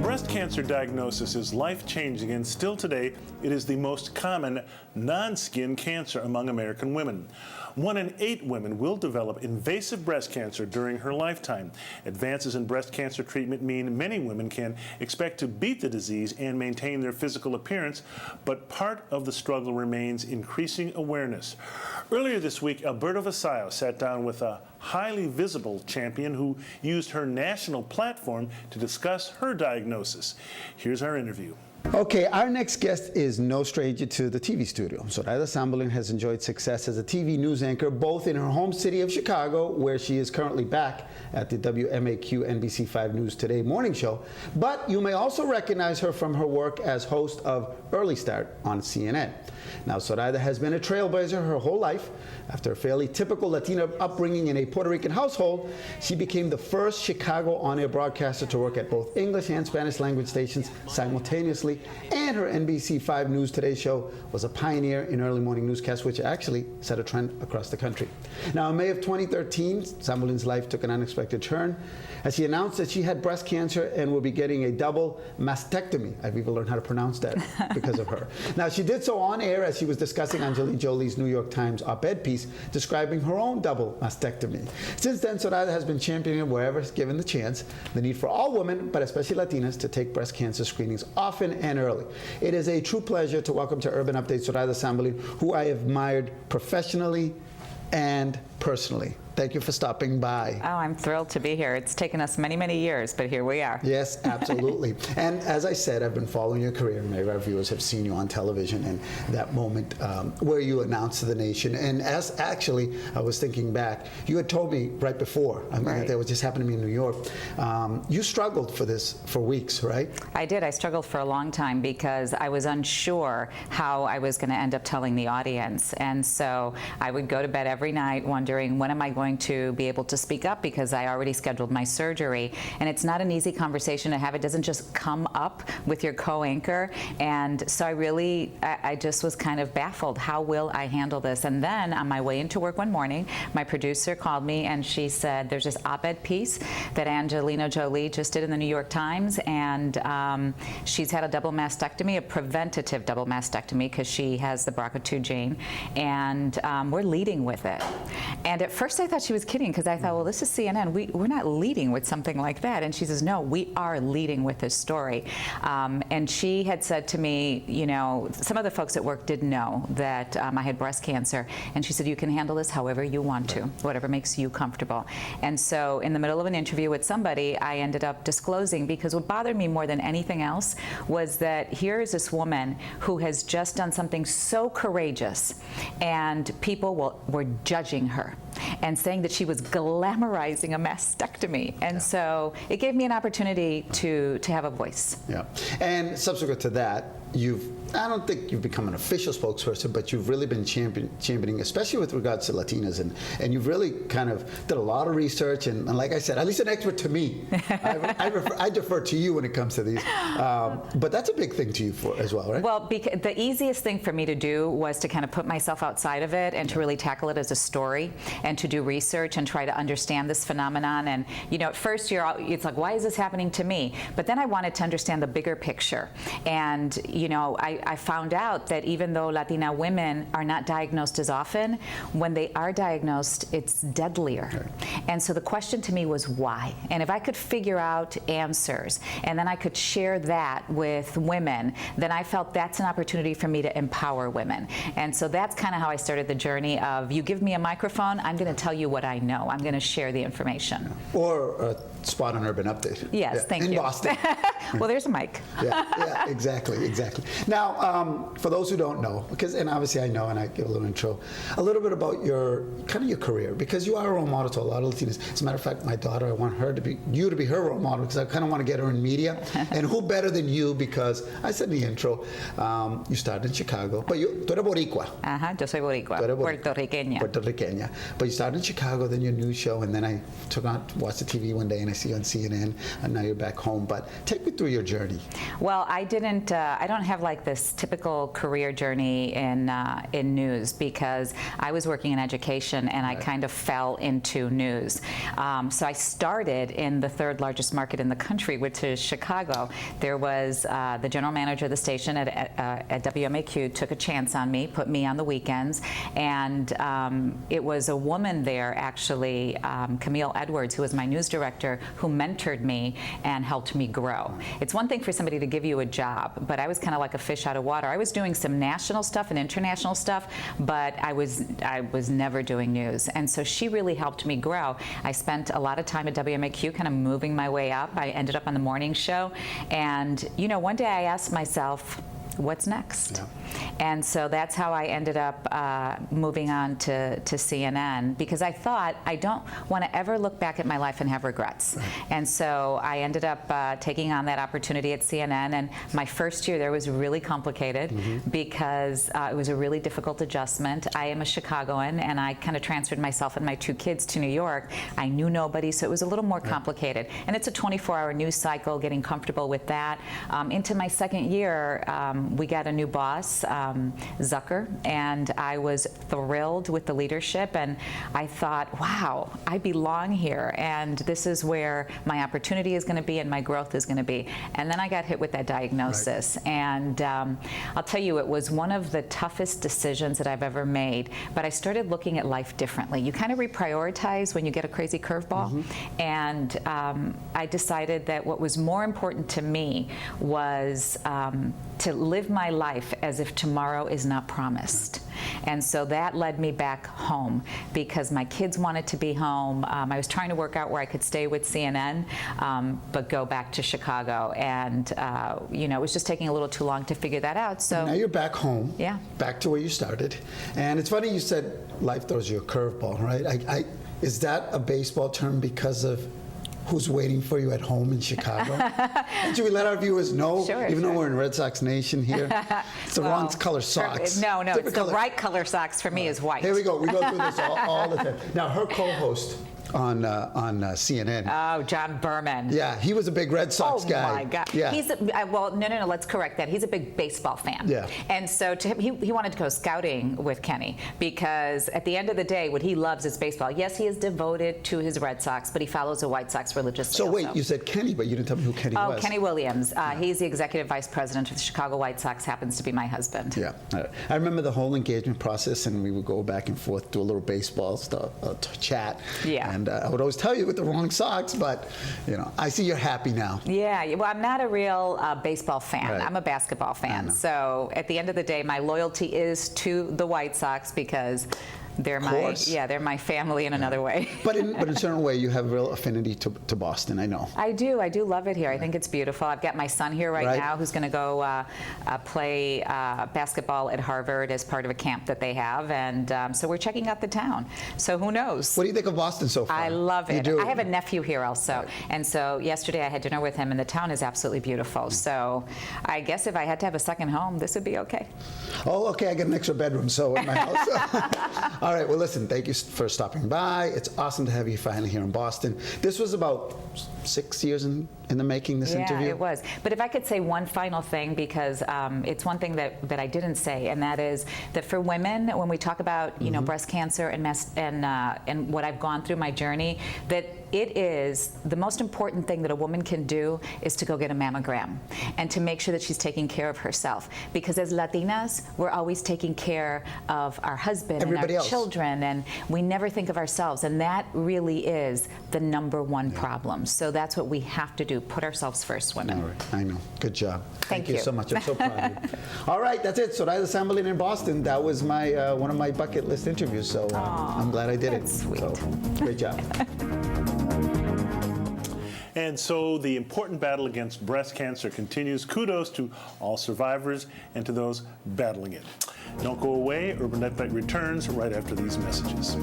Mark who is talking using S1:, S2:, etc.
S1: Breast cancer diagnosis is life-changing, and still today, it is the most common non-skin cancer among American women. 1 in 8 women will develop invasive breast cancer during her lifetime. Advances in breast cancer treatment mean many women can expect to beat the disease and maintain their physical appearance, but part of the struggle remains increasing awareness. Earlier this week, Alberto Vasallo sat down with a highly visible champion who used her national platform to discuss her diagnosis. Here's our interview.
S2: Okay, our next guest is no stranger to the TV studio. Zoraida Sambolin has enjoyed success as a TV news anchor both in her home city of Chicago, where she is currently back at the WMAQ NBC5 News Today morning show, but you may also recognize her from her work as host of Early Start on CNN. Now, Zoraida has been a trailblazer her whole life. After a fairly typical Latina upbringing in a Puerto Rican household, she became the first Chicago on-air broadcaster to work at both English and Spanish language stations simultaneously, and her NBC5 News Today show was a pioneer in early morning newscasts, which actually set a trend across the country. Now, in May of 2013, Sambolin's life took an unexpected turn as she announced that she had breast cancer and will be getting a double mastectomy. I've even learned how to pronounce that because of her. Now, she did so on air as she was discussing Angelina Jolie's New York Times op-ed piece describing her own double mastectomy. Since then, Zoraida has been championing wherever given the chance the need for all women, but especially Latinas, to take breast cancer screenings often and early. It is a true pleasure to welcome to Urban Update Zoraida Sambolin, who I admired professionally and personally. Thank you for stopping by.
S3: Oh, I'm thrilled to be here. It's taken us many, many years, but here we are.
S2: Yes, absolutely. And as I said, I've been following your career. Many of our viewers have seen you on television, and that moment where you announced to the nation. And as actually, I was thinking back, you had told me right before, I mean,
S3: right.
S2: that was just happened to me in New York. You struggled for this for weeks, right?
S3: I did. I struggled for a long time because I was unsure how I was going to end up telling the audience. And so I would go to bed every night wondering, when am I going to be able to speak up, because I already scheduled my surgery. And it's not an easy conversation to have. It doesn't just come up with your co-anchor. And so I just was kind of baffled. How will I handle this? And then on my way into work one morning, my producer called me and she said, there's this op-ed piece that Angelina Jolie just did in the New York Times, and she's had a double mastectomy, a preventative double mastectomy, because she has the BRCA2 gene, and we're leading with it. And at first I thought she was kidding, because I thought, well, this is CNN. We're not leading with something like that. And she says, no, we are leading with this story. And she had said to me, you know, some of the folks at work did know that I had breast cancer. And she said, you can handle this however you want to, whatever makes you comfortable. And so in the middle of an interview with somebody, I ended up disclosing, because what bothered me more than anything else was that here is this woman who has just done something so courageous, and people were judging her and saying that she was glamorizing a mastectomy. And so it gave me an opportunity to have a voice.
S2: Yeah. And subsequent to that, I don't think you've become an official spokesperson, but you've really been championing, especially with regards to Latinas, and you've really kind of did a lot of research, and like I said, at least an expert to me. I defer to you when it comes to these, but that's a big thing to you as well, right?
S3: Well, the easiest thing for me to do was to kind of put myself outside of it and to really tackle it as a story, and to do research and try to understand this phenomenon. And you know, at first it's like, why is this happening to me? But then I wanted to understand the bigger picture, and you know, I found out that even though Latina women are not diagnosed as often, when they are diagnosed, it's deadlier. Right. And so the question to me was why? And if I could figure out answers, and then I could share that with women, then I felt that's an opportunity for me to empower women. And so that's kind of how I started the journey of, you give me a microphone, I'm going to tell you what I know. I'm going to share the information.
S2: Or a spot on Urban Update.
S3: Yes, thank you.
S2: In Boston.
S3: Well, there's a mic.
S2: Yeah, exactly. Now, for those who don't know, and obviously I know, and I give a little intro, a little bit about your career, because you are a role model to a lot of Latinas. As a matter of fact, my daughter, I want you to be her role model, because I kind of want to get her in media. And who better than you, because I said in the intro, you started in Chicago, but tú eres boricua.
S3: Ajá, yo soy boricua, puertorriqueña.
S2: But you started in Chicago, then your news show, and then I watched the TV one day, and I see you on CNN, and now you're back home. But take me through your journey.
S3: Well, I don't don't have like this typical career journey in news, because I was working in education and I kind of fell into news. So I started in the third largest market in the country, which is Chicago. There was the general manager of the station at WMAQ took a chance on me, put me on the weekends, and it was a woman there, actually, Camille Edwards, who was my news director, who mentored me and helped me grow. It's one thing for somebody to give you a job, but I was kind of like a fish out of water. I was doing some national stuff and international stuff, but I was never doing news. And so she really helped me grow. I spent a lot of time at WMAQ kind of moving my way up. I ended up on the morning show. And, you know, one day I asked myself, what's next? Yeah. And so that's how I ended up moving on to CNN, because I thought I don't want to ever look back at my life and have regrets. Right. And so I ended up taking on that opportunity at CNN. And my first year there was really complicated because it was a really difficult adjustment. I am a Chicagoan, and I kind of transferred myself and my 2 kids to New York. I knew nobody, so it was a little more complicated. And it's a 24-hour news cycle, getting comfortable with that. Into my second year, we got a new boss, Zucker, and I was thrilled with the leadership, and I thought, wow, I belong here, and this is where my opportunity is going to be and my growth is going to be. And then I got hit with that diagnosis, and I'll tell you, it was one of the toughest decisions that I've ever made, but I started looking at life differently. You kind of reprioritize when you get a crazy curveball, and I decided that what was more important to me was to live my life as if tomorrow is not promised. And so that led me back home, because my kids wanted to be home. I was trying to work out where I could stay with CNN, but go back to Chicago. And, you know, it was just taking a little too long to figure that out. So
S2: now you're back home,
S3: yeah,
S2: back to where you started. And it's funny you said life throws you a curveball, right? Is that a baseball term because of who's waiting for you at home in Chicago? And should we let our viewers know, even though we're in Red Sox Nation here, it's the wrong color socks.
S3: No, it's the right color socks for me is white.
S2: Here we go. We go through this all the time. Now, her co-host on CNN.
S3: Oh, John Berman.
S2: Yeah, he was a big Red Sox guy.
S3: Oh my God.
S2: Yeah.
S3: He's well, no, let's correct that. He's a big baseball fan.
S2: Yeah.
S3: And so to him, he wanted to go scouting with Kenny, because at the end of the day, what he loves is baseball. Yes, he is devoted to his Red Sox, but he follows a White Sox religiously.
S2: So wait, you said Kenny, but you didn't tell me who Kenny was.
S3: Oh, Kenny Williams. He's the executive vice president of the Chicago White Sox. Happens to be my husband.
S2: Yeah. I remember the whole engagement process, and we would go back and forth, do a little baseball stuff, chat.
S3: Yeah.
S2: And I would always tell you with the wrong socks, but you know, I see you're happy now.
S3: Yeah, well, I'm not a real baseball fan.
S2: Right.
S3: I'm a basketball fan. So at the end of the day, my loyalty is to the White Sox, because they're my family in another way.
S2: But in a certain way, you have real affinity to Boston, I know.
S3: I do love it here. I think it's beautiful. I've got my son here right now, who's going to go play basketball at Harvard as part of a camp that they have, and so we're checking out the town. So who knows?
S2: What do you think of Boston so far?
S3: I love it.
S2: You do?
S3: I have a nephew here also, and so yesterday I had dinner with him, and the town is absolutely beautiful. So I guess if I had to have a second home, this would be okay.
S2: Oh, okay. I got an extra bedroom, so in my house. All right, well, listen, thank you for stopping by. It's awesome to have you finally here in Boston. This was about 6 years in the making, this interview?
S3: Yeah, it was. But if I could say one final thing, because it's one thing that I didn't say, and that is that for women, when we talk about, you know, breast cancer and what I've gone through, my journey, that it is the most important thing that a woman can do is to go get a mammogram and to make sure that she's taking care of herself. Because as Latinas, we're always taking care of our husband
S2: Everybody
S3: and our
S2: else.
S3: children, and we never think of ourselves. And that really is the #1 problem. So that's what we have to do, put ourselves first, women.
S2: All right, I know. Good job.
S3: Thank
S2: you
S3: you
S2: so much. I'm so proud of you. All right, that's it. Zoraida Sambolin in Boston. That was my one of my bucket list interviews, so I'm glad I did it.
S3: That's sweet.
S2: So, great job.
S1: And so the important battle against breast cancer continues. Kudos to all survivors and to those battling it. Don't go away. Urban Net Bite returns right after these messages.